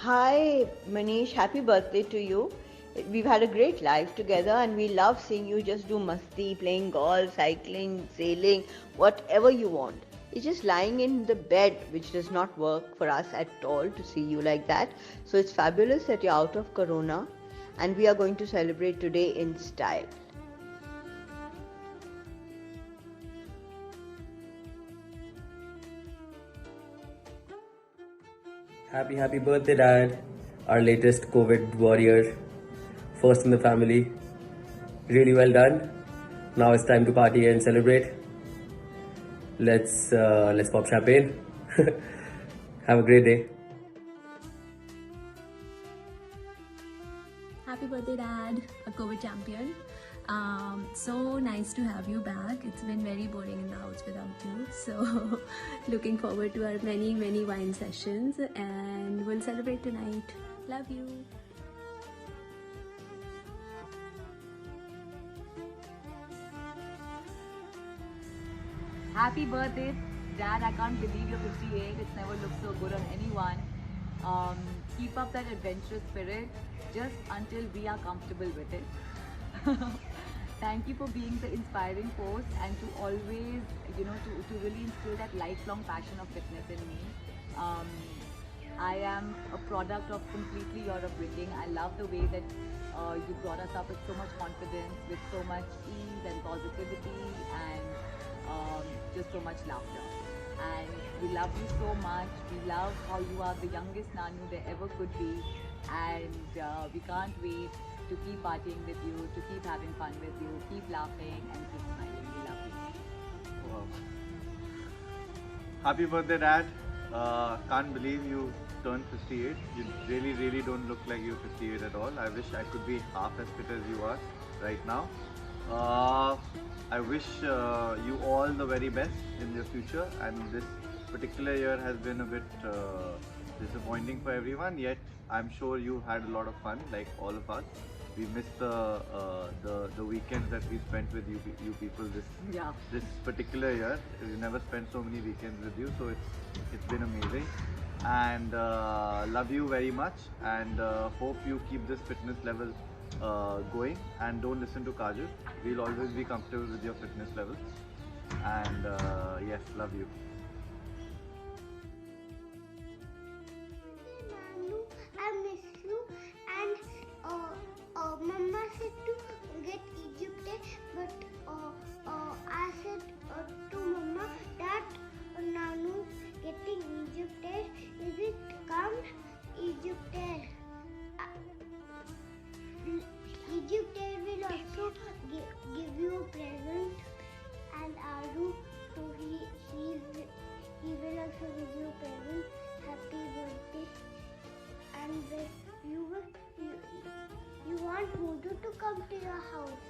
Hi, Manish. Happy birthday to you. We've had a great life together and we love seeing you just do masti, playing golf, cycling, sailing, whatever you want. It's just lying in the bed, which does not work for us at all to see you like that. So it's fabulous that you're out of Corona and we are going to celebrate today in style. Happy birthday, Dad. Our latest COVID warrior. First in the family. Really well done. Now it's time to party and celebrate. Let's pop champagne. Have a great day. Happy birthday, Dad, a COVID champion. So nice to have you back. It's been very boring in the house without you. So looking forward to our many wine sessions and we'll celebrate tonight. Love you. Happy birthday, Dad. I can't believe you're 58. It's never looked so good on anyone. Keep up that adventurous spirit just until we are comfortable with it. Thank you for being the inspiring force and to always, to really instill that lifelong passion of fitness in me. I am a product of completely your upbringing. I love the way that you brought us up with so much confidence, with so much ease and positivity and just so much laughter. And we love you so much. We love how you are the youngest Nanu there ever could be. And we can't wait to keep partying with you, to keep having fun with you, keep laughing and keep smiling. We love you. Wow. Happy birthday, Dad. Can't believe you turned 58. You really don't look like you're 58 at all. I wish I could be half as fit as you are right now. I wish you all the very best in your future, and this particular year has been a bit disappointing for everyone, yet I'm sure you had a lot of fun like all of us. We missed the weekends that we spent with you people this particular year. We never spent so many weekends with you, so it's been amazing. And love you very much, and hope you keep this fitness level going, and don't listen to Kajal. We'll always be comfortable with your fitness levels, and yes, love you. Nanu, I miss you, and Mama said to get Egypt, but I said to Mama that Nanu getting Egypt is it come Egypt Egypt will also give you a present, and Aru so he will also give you a present. Happy birthday. And you want Mojo to come to your house.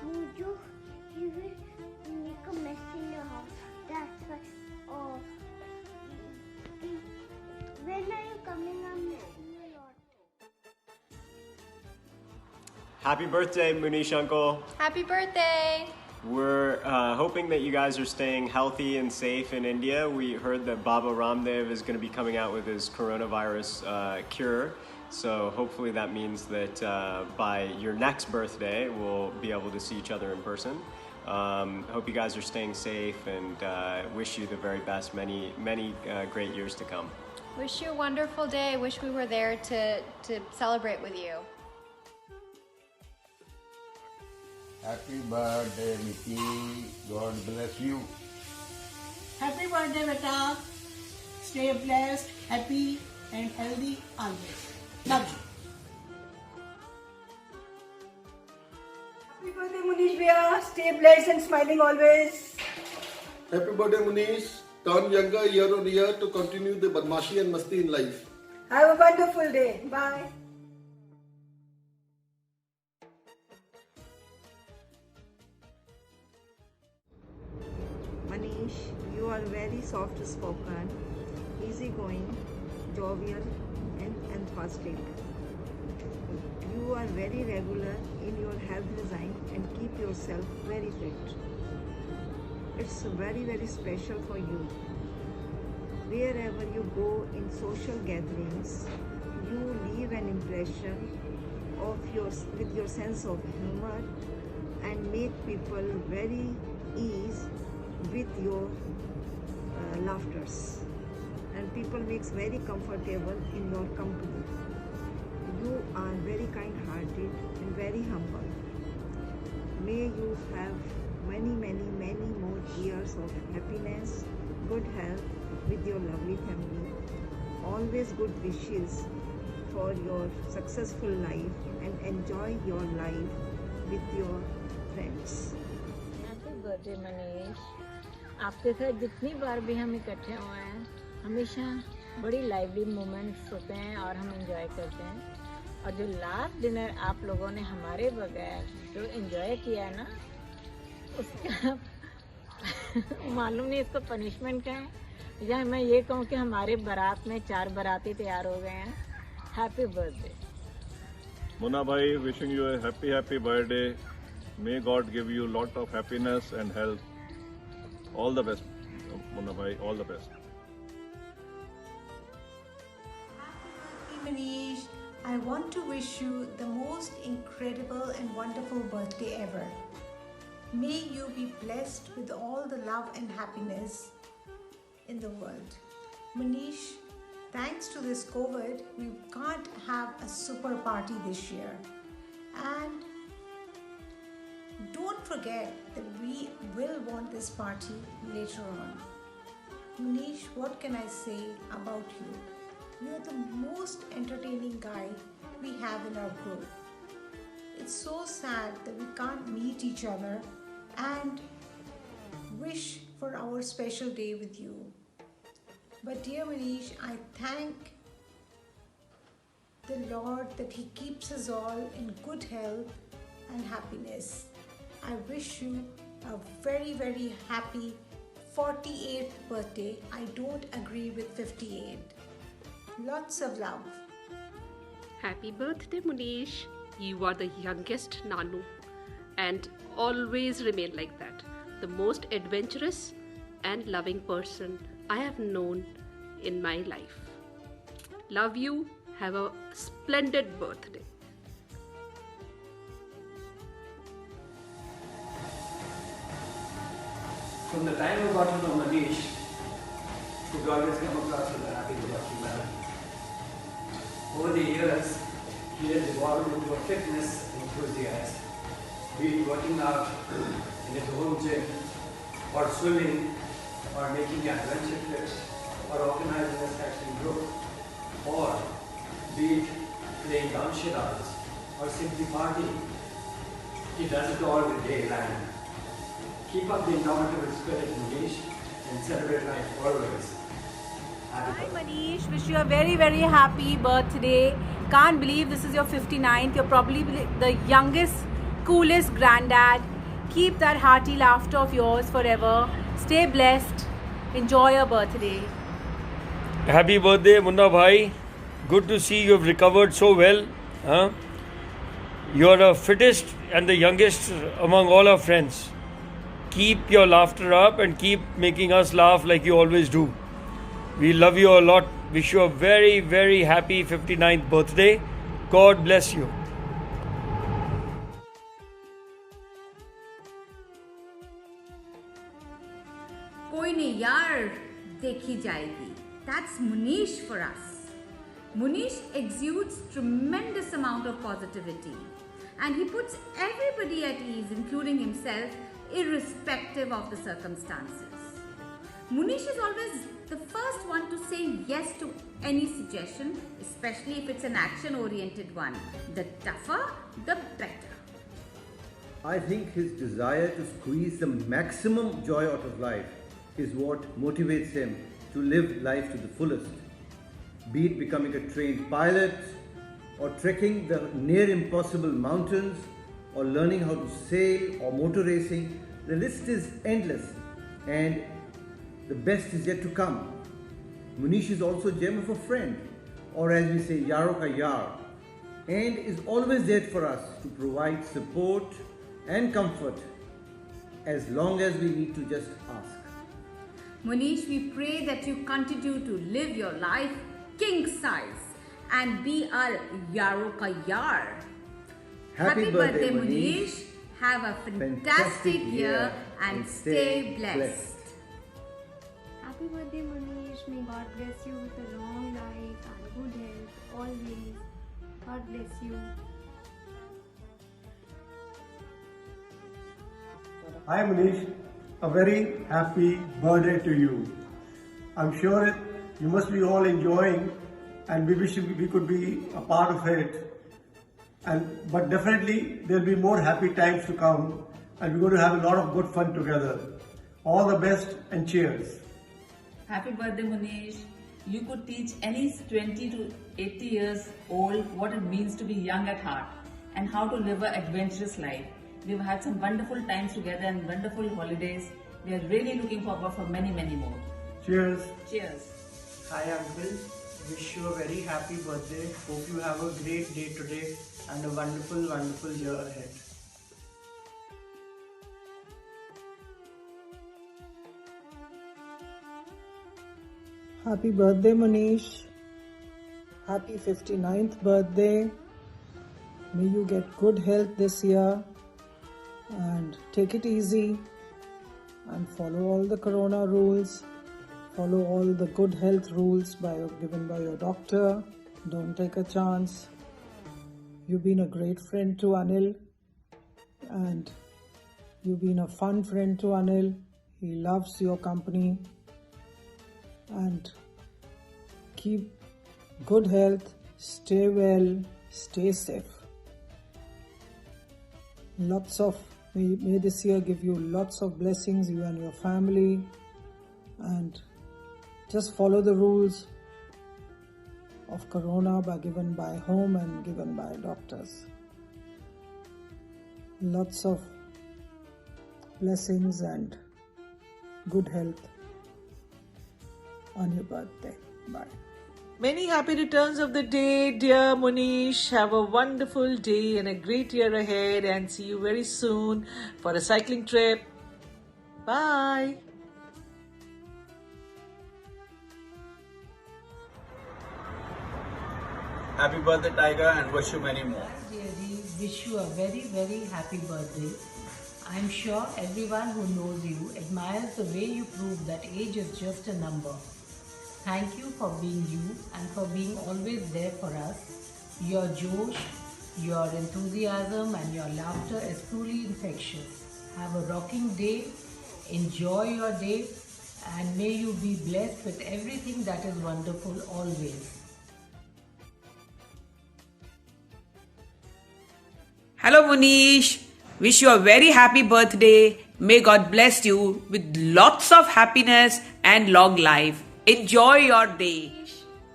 Mojo, he will make a mess in your house. That's why. Oh, when are you coming? I'm missing you a lot. Happy birthday, Munish Uncle. Happy birthday! We're hoping that you guys are staying healthy and safe in India. We heard that Baba Ramdev is going to be coming out with his coronavirus cure. So hopefully that means that by your next birthday, we'll be able to see each other in person. Hope you guys are staying safe, and wish you the very best, many great years to come. Wish you a wonderful day. Wish we were there to celebrate with you. Happy birthday, Mickey. God bless you. Happy birthday, beta. Stay blessed, happy and healthy always. Love you. Happy birthday, Munish Bhaiya. Stay blessed and smiling always. Happy birthday, Munish. Turn younger year on year to continue the badmashi and masti in life. Have a wonderful day. Bye. Manish, you are very soft spoken, easygoing, jovial, and enthusiastic. You are very regular in your health regime and keep yourself very fit. It's very special for you. wherever you go in social gatherings, you leave an impression with your sense of humor and make people very ease with your laughters, and people makes very comfortable in your company. You are very kind-hearted and very humble. May you have many more years of happiness, good health with your lovely family. Always good wishes for your successful life and enjoy your life with your friends. Happy birthday Manish. आपके साथ जितनी बार भी हम इकट्ठे हुए हैं हमेशा बड़ी लाइवली मोमेंट्स होते हैं और हम एंजॉय करते हैं, और जो लास्ट डिनर आप लोगों ने हमारे बगैर जो एंजॉय किया है ना उसका मालूम नहीं इसको पनिशमेंट क्या है, या मैं ये कहूँ कि हमारे बारात में 4 बाराती तैयार हो गए हैं। Happy birthday Munna bhai, wishing you a happy birthday. May God give you lot of happiness and health. All the best, Munna bhai, all the best. Happy Manish, I want to wish you the most incredible and wonderful birthday ever. May you be blessed with all the love and happiness in the world. Manish, thanks to this COVID, we can't have a super party this year. And don't forget that we will want this party later on. Manish, what can I say about you? You are the most entertaining guy we have in our group. It's so sad that we can't meet each other and wish for our special day with you. But dear Manish, I thank the Lord that He keeps us all in good health and happiness. I wish you a very happy 48th birthday. I don't agree with 58. Lots of love. Happy birthday, Manish. You are the youngest Nanu and always remain like that. The most adventurous and loving person I have known in my life. Love you. Have a splendid birthday. From the time I got to know Manish, he could always come across with a happy-go-lucky man. Over the years, he has evolved into a fitness enthusiast, be it working out in his home gym, or swimming, or making adventure trips, or organizing a cycling group, or be it playing downshirals, or simply partying. He does it all with daylight. Keep up the indomitable spirit, Manish, and celebrate life always. Hi Manish, wish you a very happy birthday. Can't believe this is your 59th. You're probably the youngest, coolest granddad. Keep that hearty laughter of yours forever. Stay blessed. Enjoy your birthday. Happy birthday, Munna bhai. Good to see you have recovered so well. You're the fittest and the youngest among all our friends. Keep your laughter up and keep making us laugh like you always do. We love you a lot. Wish you a very happy 59th birthday. God bless you. कोई नहीं यार, देखी जाएगी. That's Manish for us. Manish exudes tremendous amount of positivity and he puts everybody at ease, including himself, irrespective of the circumstances. Manish is always the first one to say yes to any suggestion, especially if it's an action-oriented one. The tougher, the better. I think his desire to squeeze the maximum joy out of life is what motivates him to live life to the fullest. Be it becoming a trained pilot, or trekking the near impossible mountains, or learning how to sail, or motor racing, the list is endless and the best is yet to come. Manish is also a gem of a friend, or as we say, Yaro ka Yar, and is always there for us to provide support and comfort as long as we need to just ask. Munish, we pray that you continue to live your life king size and be our Yaro ka Yar. Happy birthday, Munish. Have a fantastic year and stay blessed. Happy birthday, Munish. May God bless you with a long life and good health always. God bless you. Hi Munish, a very happy birthday to you. I'm sure you must be all enjoying and we wish we could be a part of it. But definitely there'll be more happy times to come and we're going to have a lot of good fun together. All the best and cheers. Happy birthday, Munish. You could teach any 20 to 80 years old what it means to be young at heart and how to live an adventurous life. We've had some wonderful times together and wonderful holidays. We are really looking forward for many, many more. Cheers. Cheers. Hi Uncle. Wish you a very happy birthday. Hope you have a great day today and a wonderful, wonderful year ahead. Happy birthday, Munish. Happy 59th birthday. May you get good health this year and take it easy and follow all the corona rules. Follow all the good health rules given by your doctor. Don't take a chance. You've been a great friend to Anil and you've been a fun friend to Anil. He loves your company. And keep good health, stay well, stay safe. May this year give you lots of blessings, you and your family, and just follow the rules of Corona given by home and given by doctors. Lots of blessings and good health on your birthday. Bye. Many happy returns of the day, dear Munish. Have a wonderful day and a great year ahead and see you very soon for a cycling trip. Bye. Happy birthday, Tiger, and wish you many more. Dearie, wish you a very, very happy birthday. I'm sure everyone who knows you admires the way you prove that age is just a number. Thank you for being you and for being always there for us. Your josh, your enthusiasm and your laughter is truly infectious. Have a rocking day, enjoy your day, and may you be blessed with everything that is wonderful always. Hello Munish, wish you a very happy birthday. May God bless you with lots of happiness and long life. Enjoy your day.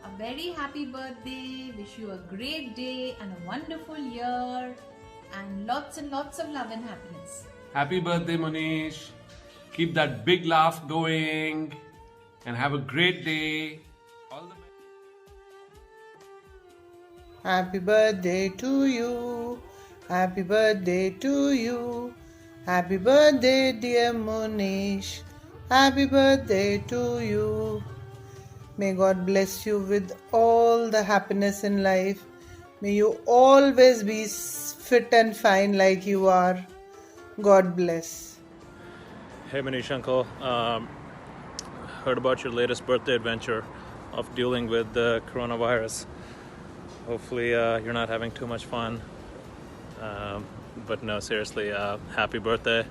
A very happy birthday. Wish you a great day and a wonderful year and lots of love and happiness. Happy birthday, Munish. Keep that big laugh going and have a great day. All the best. Happy birthday to you. Happy birthday to you. Happy birthday, dear Munish. Happy birthday to you. May God bless you with all the happiness in life. May you always be fit and fine like you are. God bless. Hey Munish uncle, heard about your latest birthday adventure of dealing with the coronavirus. Hopefully you're not having too much fun. But no, seriously, happy birthday.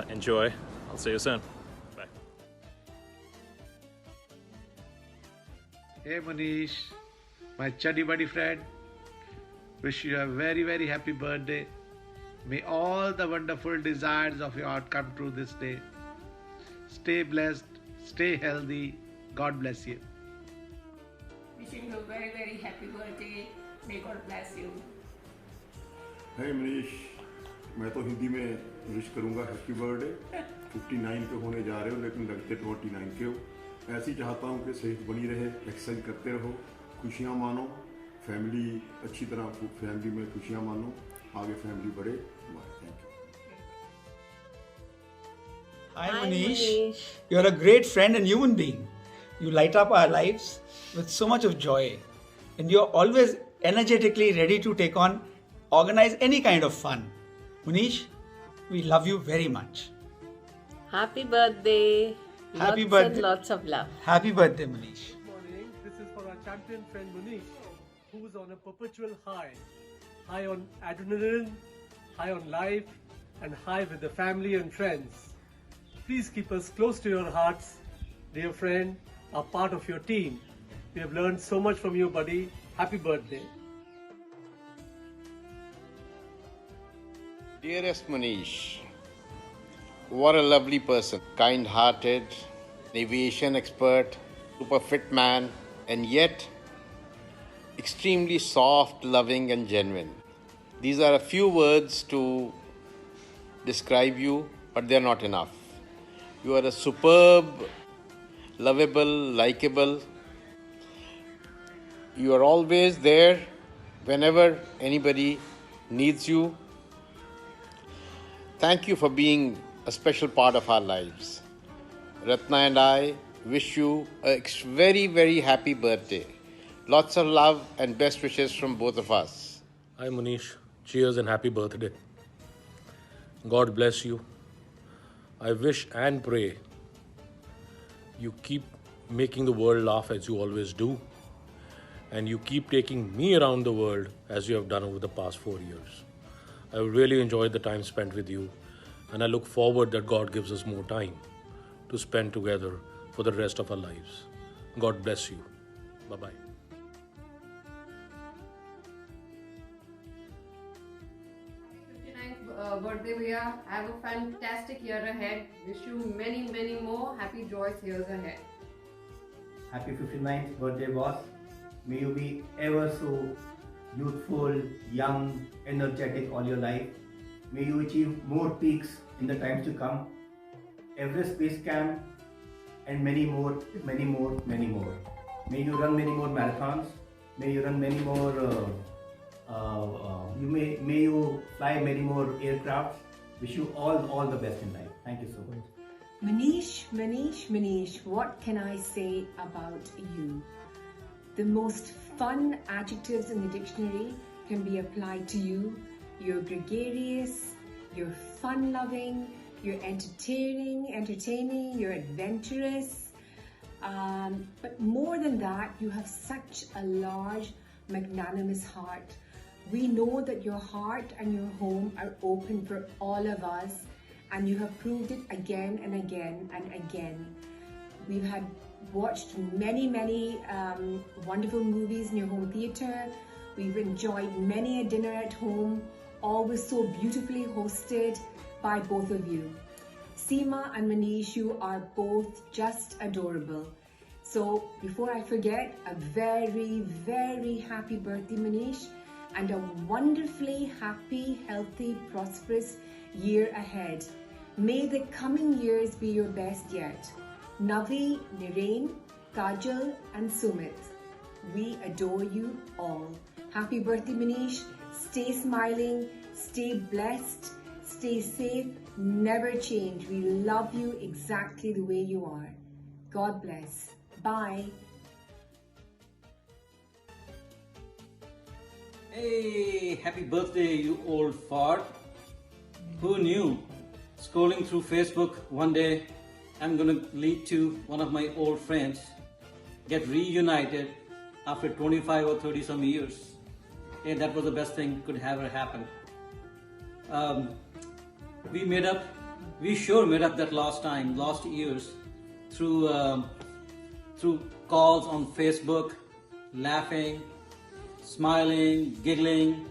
Enjoy. I'll see you soon. Bye. Hey Munish, my chuddy buddy friend. Wish you a very, very happy birthday. May all the wonderful desires of your heart come true this day. Stay blessed, stay healthy. God bless you. Wishing you a very, very happy birthday. May God bless you. Hey Manish, मैं तो हिंदी में wish करूँगा happy birthday. 59 पे होने जा रहे हो लेकिन लगते 29 के हो। ऐसे ही चाहता हूँ कि सेहत बनी रहे, एक्सरसाइज करते रहो, खुशियाँ मानो, फैमिली अच्छी तरह फैमिली में खुशियाँ मानो, आगे फैमिली बढ़े। Thank you. Hi Manish. You're a great friend and human being. You light up our lives with so much of joy. And you're always energetically ready to organize any kind of fun. Manish, we love you very much. Happy birthday. Happy lots birthday. and lots of love. Happy birthday, Manish. Good morning. This is for our champion friend Manish, who's on a perpetual high. High on adrenaline, high on life, and high with the family and friends. Please keep us close to your hearts, dear friend, are part of your team. We have learned so much from you, buddy. Happy birthday. Dearest Manish, what a lovely person, kind-hearted, aviation expert, super fit man, and yet extremely soft, loving and genuine. These are a few words to describe you, but they're not enough. You are a superb, lovable, likable. You are always there whenever anybody needs you. Thank you for being a special part of our lives. Ratna and I wish you a very, very happy birthday. Lots of love and best wishes from both of us. Hi Manish, cheers and happy birthday. God bless you. I wish and pray you keep making the world laugh as you always do, and you keep taking me around the world as you have done over the past 4 years. I really enjoyed the time spent with you, and I look forward that God gives us more time to spend together for the rest of our lives. God bless you. Bye-bye. Birthday Bhaiya. Have a fantastic year ahead. Wish you many, many more happy, joyous years ahead. Happy 59th birthday, boss. May you be ever so youthful, young, energetic all your life. May you achieve more peaks in the times to come. Everest Base Camp and many more, many more, many more. May you run many more marathons. May you run many more may you fly many more aircrafts. Wish you all the best in life. Thank you so much. Manish, what can I say about you? The most fun adjectives in the dictionary can be applied to you. You're gregarious, you're fun-loving, you're entertaining, you're adventurous. But more than that, you have such a large, magnanimous heart. We know that your heart and your home are open for all of us, and you have proved it again and again and again. We've watched many wonderful movies in your home theatre. We've enjoyed many a dinner at home, always so beautifully hosted by both of you. Seema and Manish, you are both just adorable. So before I forget, a very, very happy birthday, Manish, and a wonderfully happy, healthy, prosperous year ahead. May the coming years be your best yet. Navi, Nirain, Kajal and Sumit, we adore you all. Happy birthday, Manish. Stay smiling, stay blessed, stay safe, never change. We love you exactly the way you are. God bless. Bye. Hey, happy birthday, you old fart. Who knew? Scrolling through Facebook one day, I'm gonna lead to one of my old friends get reunited after 25 or 30 some years. Hey, that was the best thing could ever happen. We sure made up that lost years through calls on Facebook, laughing, smiling, giggling,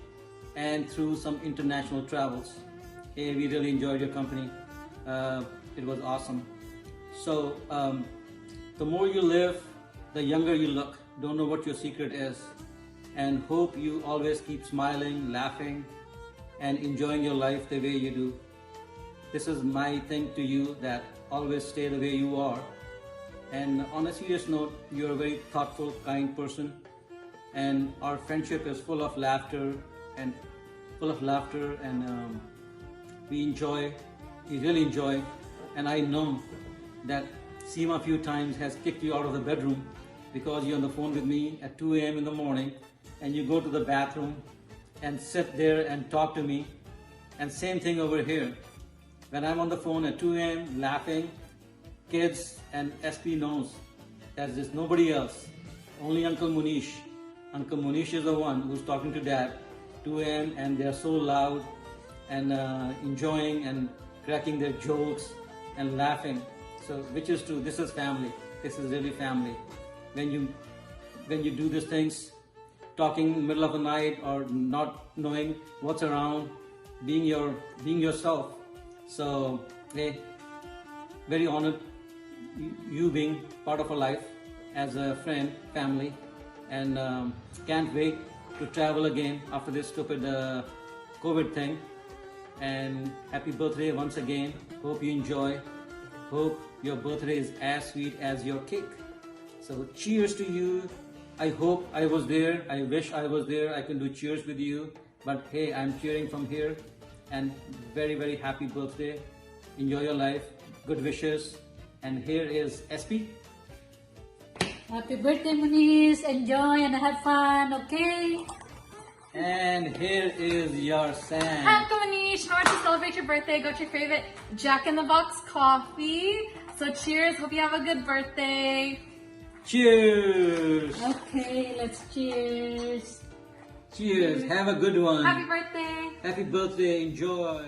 and through some international travels. Hey, we really enjoyed your company. It was awesome. So, the more you live, the younger you look. Don't know what your secret is. And hope you always keep smiling, laughing, and enjoying your life the way you do. This is my thing to you, that always stay the way you are. And on a serious note, you're a very thoughtful, kind person. And our friendship is full of laughter and we really enjoy and I know that Seema a few times has kicked you out of the bedroom because you're on the phone with me at 2 a.m. in the morning, and you go to the bathroom and sit there and talk to me. And same thing over here. When I'm on the phone at 2 a.m. laughing, kids and SP knows that there's nobody else, only Uncle Munish. Uncle Munish is the one who's talking to Dad 2 a.m. and they're so loud and enjoying and cracking their jokes and laughing. So which is true, this is family. This is really family. When you do these things, talking in the middle of the night or not knowing what's around, being yourself. So hey, very honored you being part of our life as a friend, family, and can't wait to travel again after this stupid COVID thing. And happy birthday once again. Hope you enjoy. Hope your birthday is as sweet as your cake. So cheers to you. I hope I was there. I wish I was there. I can do cheers with you. But hey, I'm cheering from here. And very, very happy birthday. Enjoy your life. Good wishes. And here is SP. Happy birthday, Munish. Enjoy and have fun, okay? And here is your Sam. Uncle Munish, how to celebrate your birthday? Got your favorite Jack in the Box coffee. So cheers. Hope you have a good birthday. Cheers. Okay, let's cheers. Cheers. Have a good one. Happy birthday. Happy birthday. Enjoy.